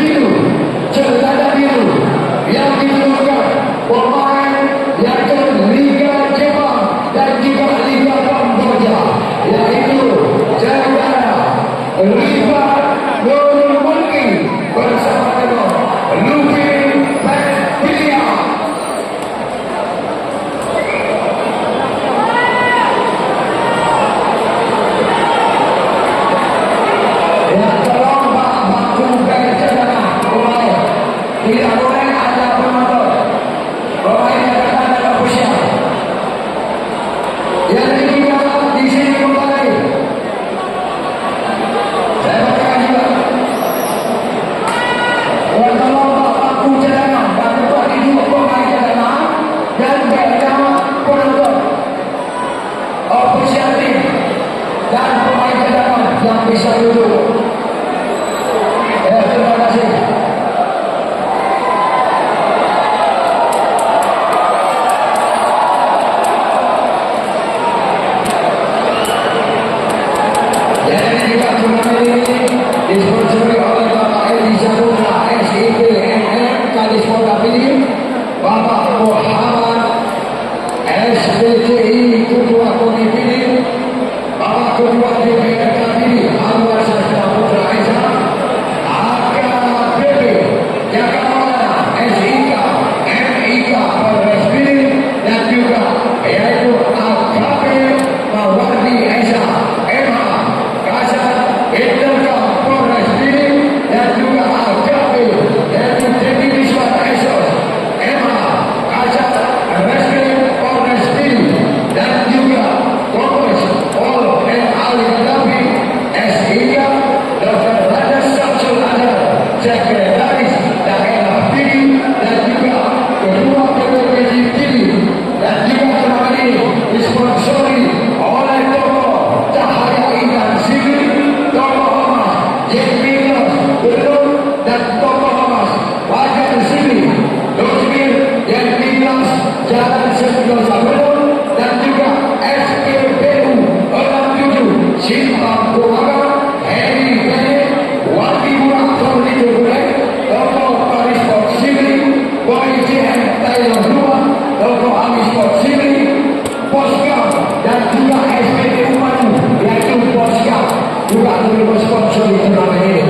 biru, celana biru yang diturunkan pemain yang Liga Jepang dan juga Liga Kamboja, yaitu saudara Rifat Nur Mungki bersama dengan Lupin Petria. Yang terlompak baku bercedera pemain, tidak boleh ada penonton. Pemain yang datang dalam usia. Yang ketiga di sini kembali. Saya bacakan juga. Yang terlompak baku cadangan dan terbagi dua pemain cadangan dan bersama penonton ofisial tim dan pemain cadangan yang bisa duduk. Terima kasih. Jadi juga turnamen ini disponsori oleh Bapak Eliza Putra, SIP MM Kalispora Pilih, Bapak Muhammad SBCI Ketua Koni Pilih, Bapak Ketua DPRK Pilih Anwar Sastra Putra Aiza, AKBP Jakarta SIK MIK Polres Pilih, dan juga yaitu AKP Mawardi Aiza MH Kasat Intercom Polres Pilih, dan juga AKP yaitu Teti Wiswan Esos MH Kasat Reskrim Polres Pilih, dan juga Kompes Pol M. Ali Gaddafi SIK Dr. Rajas Samsul Azhar Sekretaris Daerah Pilih, dan juga Ketua PPPJ Pilih, dan juga turnamen ini disponsori oleh Toko Cahaya Intan Sigli, Toko Emas Jepinus Belum, dan Toko Emas Wajar Sigli Dosmir Jepinus Jalan Sentosa Belum, dan juga SPBU 67 Simpang Kumaga Heri Bene Wati Murah Sorlito Gulai, Toko Paris Sport Sigli Boy JM Taylor Rumah, Toko Ami Sport Sigli Poskap, dan juga SPBU Manu yaitu Poskap juga menerima sponsor di turnamen ini,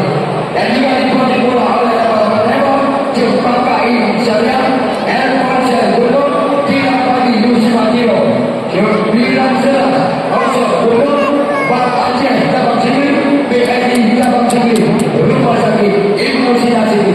dan juga dibantu pula oleh Bapak Dewan Cempaka Ini Syariah El Pansel Gunung Tidak Pagi Yusuf Matiro 19 Osok Gunung Bapak Aceh Cabang Sigli BNI Cabang Sigli Rumah Sakit Ibu Sina Sigli.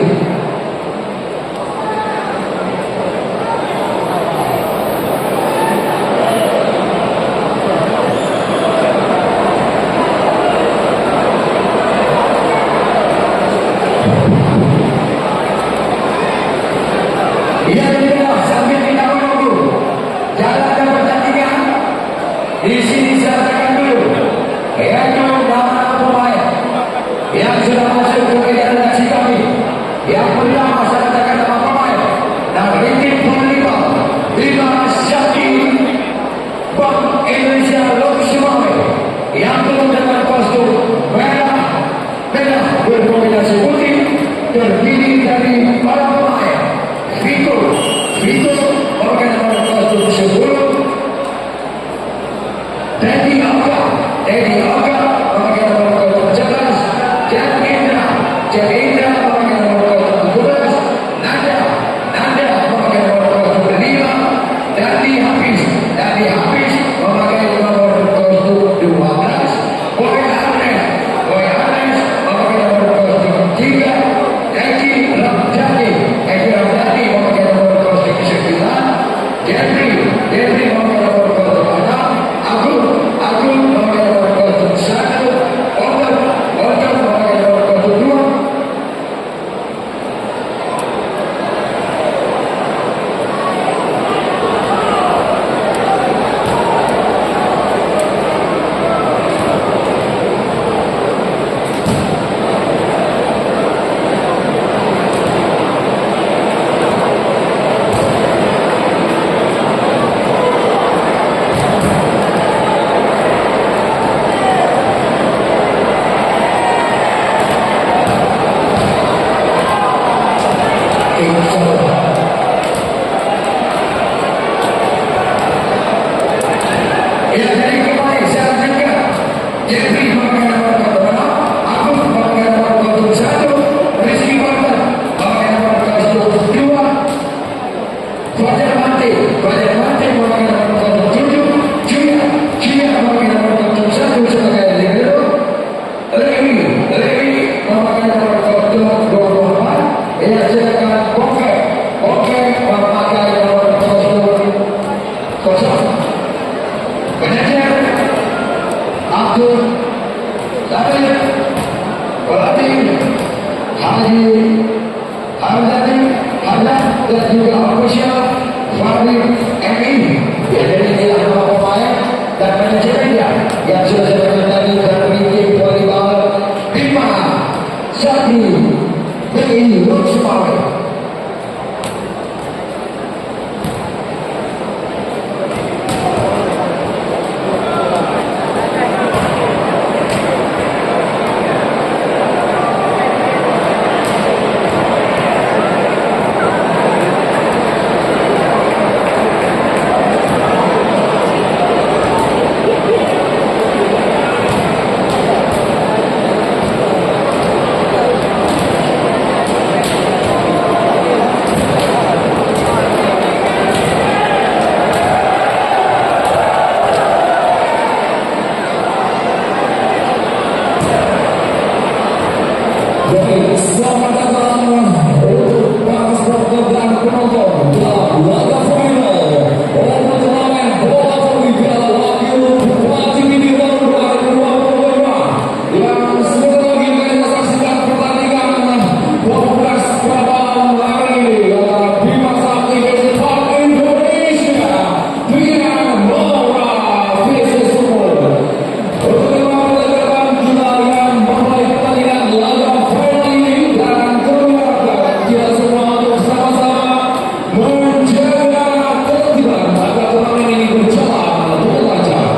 Lewi memakai nomor 24. Ia silakan Boke memakai nomor 0. Penyajian Abdul Zaid Waladi Haji Hamzadi Hamzah dan juga official Fadli MI. Jadi inilah nama pemain dan manajemennya yang sudah saya tadi dari tim volleyball Bima Sakti BI Lutsumawe. Selamat datang untuk para supporter dan penonton dalam laga final turnamen bola voli Piala Wakil Bupati Midi tahun 2022 yang sebentar lagi akan saksikan pertandingan 12 cabang lari Bima Sakti Festival Indonesia dengan Laura vs Sumur. Untuk pelajaran kita yang memulai pertandingan laga final ini dan keluarga kita semua untuk sama-sama menjaga ketertiban agar turnamen ini berjalan dengan lancar.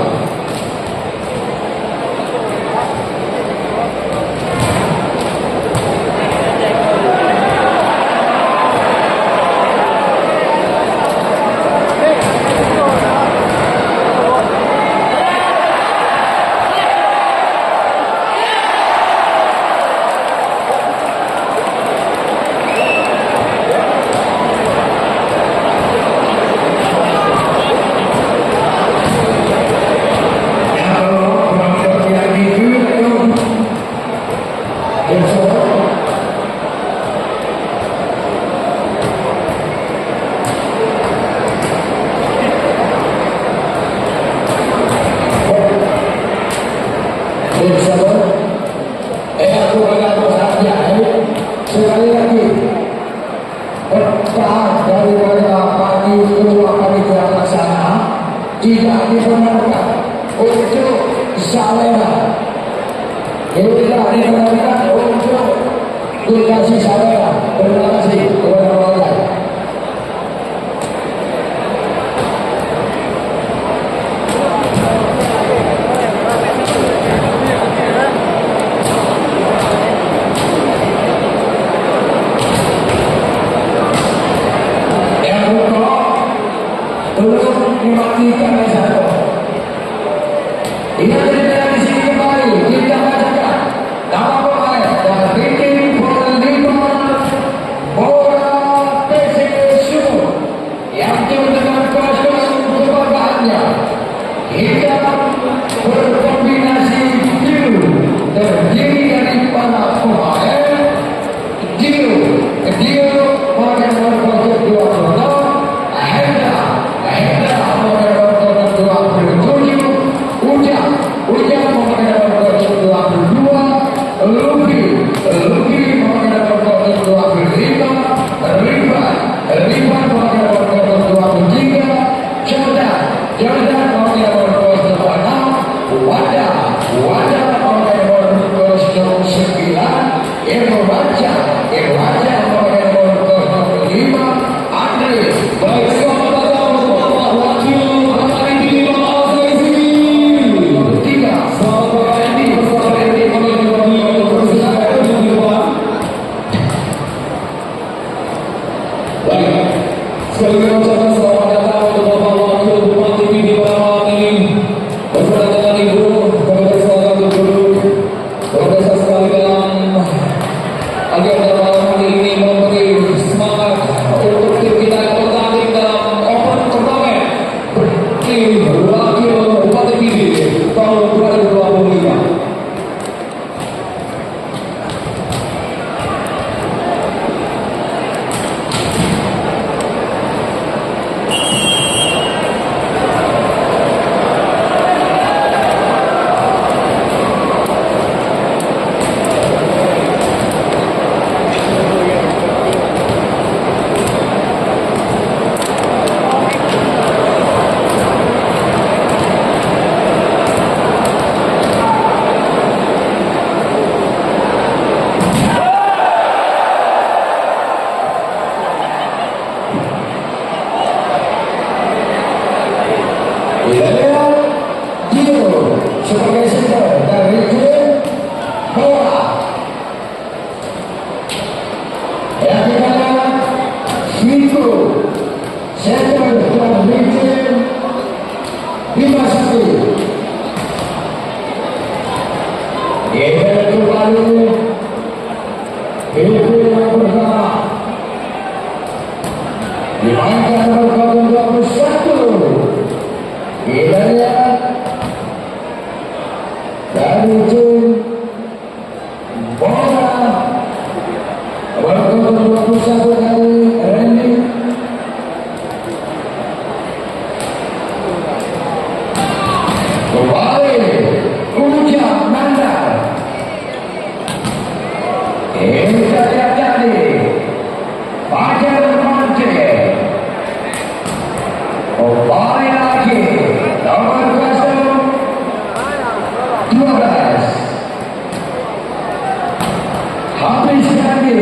Sekali lagi bertahan daripada parti ketua panitia pelaksana tidak dibenarkan untuk salera, tidak dibenarkan untuk dikasih salera. Terima kasih kepada warga. Untuk mematikan satu. Ini ada di sini kembali kita bacakan nama pemain dan tim volleyball bola PC Sumur yang dengan kelas kebanggaannya kita berkombinasi biru terdiri dari para pemain biru pada nomor 22. bola. Yang kedua, Smito, center from region 51. Yang kembali, itu yang pertama. Dimainkan nomor 21. Hidayat dari tim bola nomor 21 dari Randy. Kembali Ujang Nandar. Ini jadi Fajar Mante. Kembali lagi nomor 12 Hafiz Nadi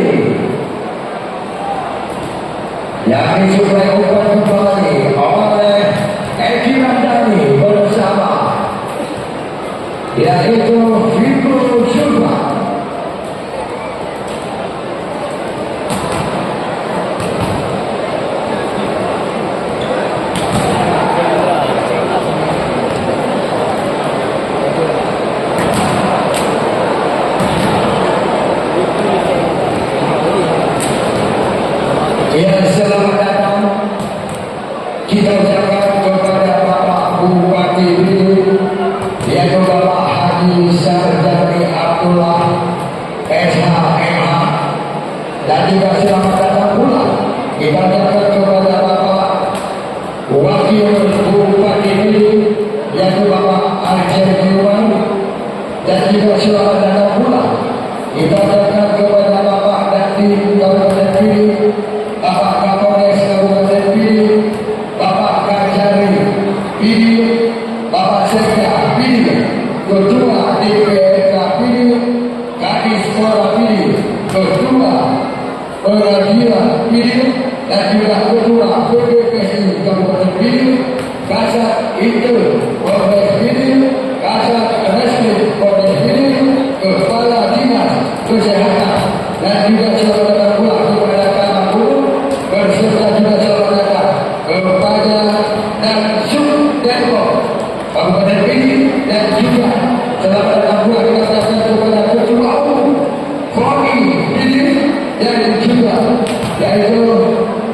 yang disuplai umpan kembali oleh Eki Ramdhani bersama yaitu Fikru Syurga. Selamat datang kita ucapkan kepada Bapak Bupati Blitar yaitu Bapak Haji Sarjani Abdullah SHMH, dan juga selamat datang pula kita ucapkan kepada Bapak Wakil Bupati Blitar yaitu Bapak Arjen Iwan, dan juga selamat datang pula kita ucapkan kepada Bapak Dandim Kabupaten Blitar, Bapak Kapolres Kabupaten Blitar, Bapak Kajari Blitar, Bapak Sekda Blitar, Ketua DPRK Blitar, Kadis Pora Blitar, Ketua Peradilan Blitar, dan juga Ketua PPPSI Kabupaten Blitar, Kasat Intel Polres Blitar, Kasat Reskrim Polres Blitar, Kepala Dinas Kesehatan, dan juga selamat datang pula kepada berserta juga selamat datang kepada dan Sub-Denko Kabupaten Blitar, dan juga selamat datang pula kita ucapkan kepada Ketua Umum KONI Blitar, dan juga yaitu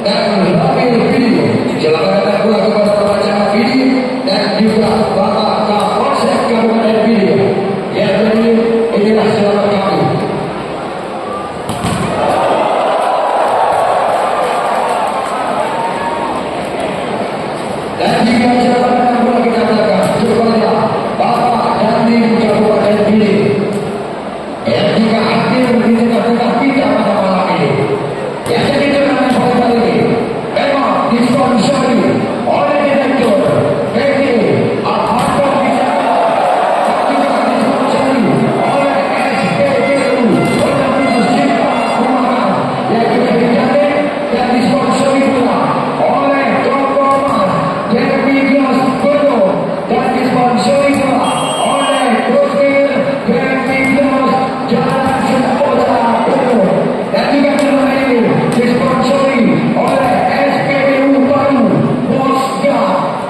dan Wakil Blitar. Selamat datang pula kepada Bapak Camat Blitar, dan juga Bapak Kapolsek Kabupaten Blitar. Yang tadi inilah selamat kami. Dan jika selamat pula kita katakan kepada Bapak Dandim Kabupaten Blitar yang juga hadir di tengah-tengah kita pada malam ini. Yang jadi turnamen pada kali ini memang disponsori oleh Direktur PT Alhamdulillah Wisata, dan juga disponsori oleh SPBU Universitas Cipta Rumahan yang juga dijamin, dan disponsori pula oleh Toko Mas Jeremy Glass Bodo, dan disponsori pula oleh Dokter Jeremy Glass Jalan Sempoda Bodo, dan juga turnamen ini disponsori oleh SPBU Baru Bosga,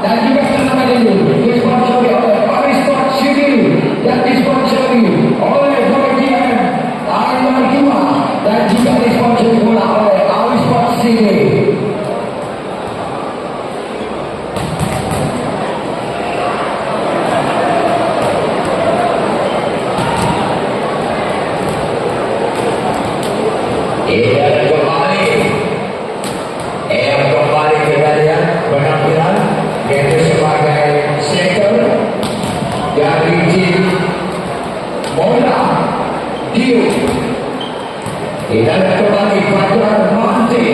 dan juga turnamen ini disponsori oleh Paristot City, dan disponsori oleh bagian Taiwan 2, dan juga disponsori pula oleh Paristot City. Yang kembali kejadian penampilan yaitu sebagai center dari tim bola Dio. Dan kembali Fajar Mante.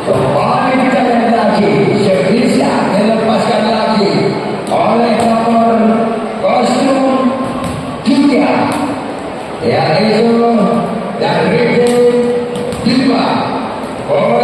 Kembali kita lihat lagi sebisa dilepaskan lagi oleh nomor kostum 3 yaitu dari tim 5.